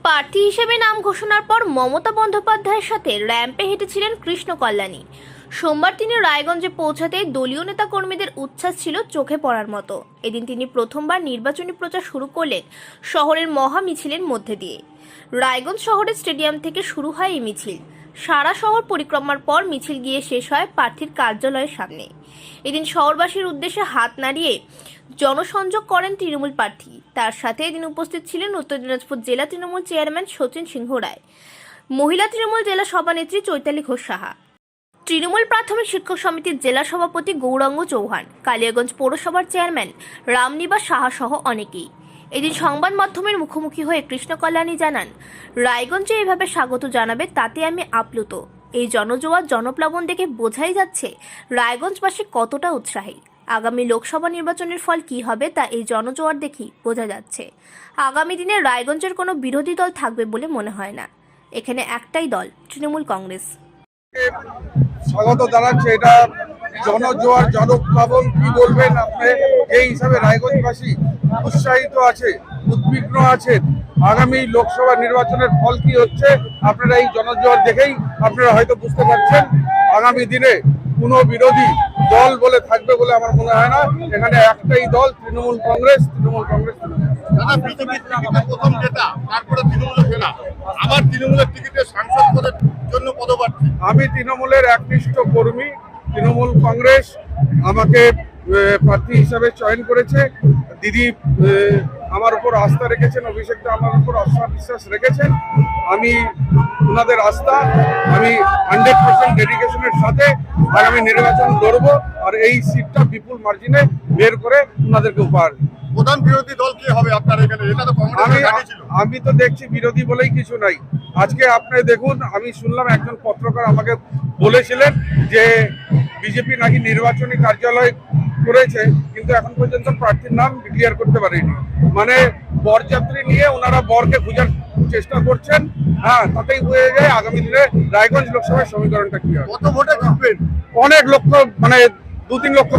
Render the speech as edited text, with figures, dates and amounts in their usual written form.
প্রার্থী হিসেবে নাম ঘোষণার পর মমতা বন্দ্যোপাধ্যায়ের সাথে র্যাম্পে হেঁটেছিলেন কৃষ্ণ কল্যাণী। সোমবার তিনি রায়গঞ্জে পৌঁছাতে দলীয় নেতাকর্মীদের উচ্ছ্বাস ছিল চোখে পড়ার মতো। এদিন তিনি প্রথমবার নির্বাচনী প্রচার শুরু করলেন শহরের মহা মিছিলের মধ্যে দিয়ে। রায়গঞ্জ শহরের স্টেডিয়াম থেকে শুরু হয় এই মিছিল। সারা শহর পরিক্রমার পর মিছিল গিয়ে শেষ হয় প্রার্থীর কার্যালয়ের সামনে। এদিন শহরবাসীর উদ্দেশ্যে হাত নাড়িয়ে জনসংযোগ করেন তৃণমূল প্রার্থী। তার সাথে এদিন উপস্থিত ছিলেন উত্তর দিনাজপুর জেলা তৃণমূল চেয়ারম্যান শচীন সিংহ রায়, মহিলা তৃণমূল জেলা সভানেত্রী চৈতালি ঘোষ সাহা, তৃণমূল প্রাথমিক শিক্ষক সমিতির জেলা সভাপতি গৌরাঙ্গ চৌহান, কালিয়াগঞ্জ পৌরসভার চেয়ারম্যান রামনিবাস সাহা সহ অনেকেই। এদিন সংবাদ মাধ্যমের মুখোমুখি হয়ে কৃষ্ণ কল্যাণী জানান, রায়গঞ্জে এভাবে স্বাগত জানাবে তাতে আমি আপ্লুত। এই জনজোয়ার জনপ্লাবন দেখে বোঝাই যাচ্ছে রায়গঞ্জবাসী কতটা উৎসাহী। আগামী লোকসভা নির্বাচনের ফল কি হবে তা এই জনজোয়ার দেখি বোঝা যাচ্ছে। আগামী দিনে রায়গঞ্জের কোনো বিরোধী দল থাকবে বলে মনে হয় না। এখানে একটাই দল, তৃণমূল কংগ্রেস। স্বাগত জানাচ্ছে। এটা জনজোয়ার জনপ্লাবন কি বলবেন আপনি? এই হিসাবে রায়গঞ্জবাসী উৎসাহিত আছে, উদ্বিগ্ন আছেন। আগামী লোকসভা নির্বাচনের ফল কি হচ্ছে আপনারা এই জনজোয়ার দেখেই আপনারা হয়তো বুঝতে পারছেন। আগামী দিনে কোনো বিরোধী দল বলে থাকবে বলে আমার মনে হয় না। এখানে একটাই দল, তৃণমূল কংগ্রেস। তৃণমূল কংগ্রেস প্রথম জেতা, তারপরে তৃণমূলে ফেরা, আবার তৃণমূলের টিকিটে সাংসদ পদের জন্য পদপ্রার্থী। আমি তৃণমূলের একনিষ্ঠ কর্মী। তৃণমূল কংগ্রেস আমাকে প্রার্থী হিসাবে চয়ন করেছে। দিদি আমার উপর আস্থা রেখেছেন, অভিষেকটা আমার উপর আস্থা বিশ্বাস রেখেছেন। আমি ওনাদের আস্থা, আমি 100% ডেডিকেশনের সাথে আগামী নির্বাচন লড়ব আর এই সিটটা বিপুল মার্জিনে বের করে ওনাদেরকে উপহার। প্রধান বিরোধী দল কি হবে আপনার এখানে? এটা তো আমি তো দেখছি বিরোধী বলেই কিছু নাই। আজকে আপনি দেখুন, আমি শুনলাম একজন পত্রকার আমাকে বলেছিলেন যে বিজেপি নাকি নির্বাচনী কার্যালয় করেছে, কিন্তু এখন পর্যন্ত প্রার্থীর নাম ডিক্লেয়ার করতে পারেনি। মানে বরযাত্রী নিয়ে ওনারা বরকে খোঁজার চেষ্টা করছেন। হ্যাঁ, তাতেই বোঝা যায় আগামী দিনে রায়গঞ্জ লোকসভার সমীকরণটা কি হবে। কত ভোটে জিতবেন? অনেক লক্ষ, মানে 2-3 লক্ষ।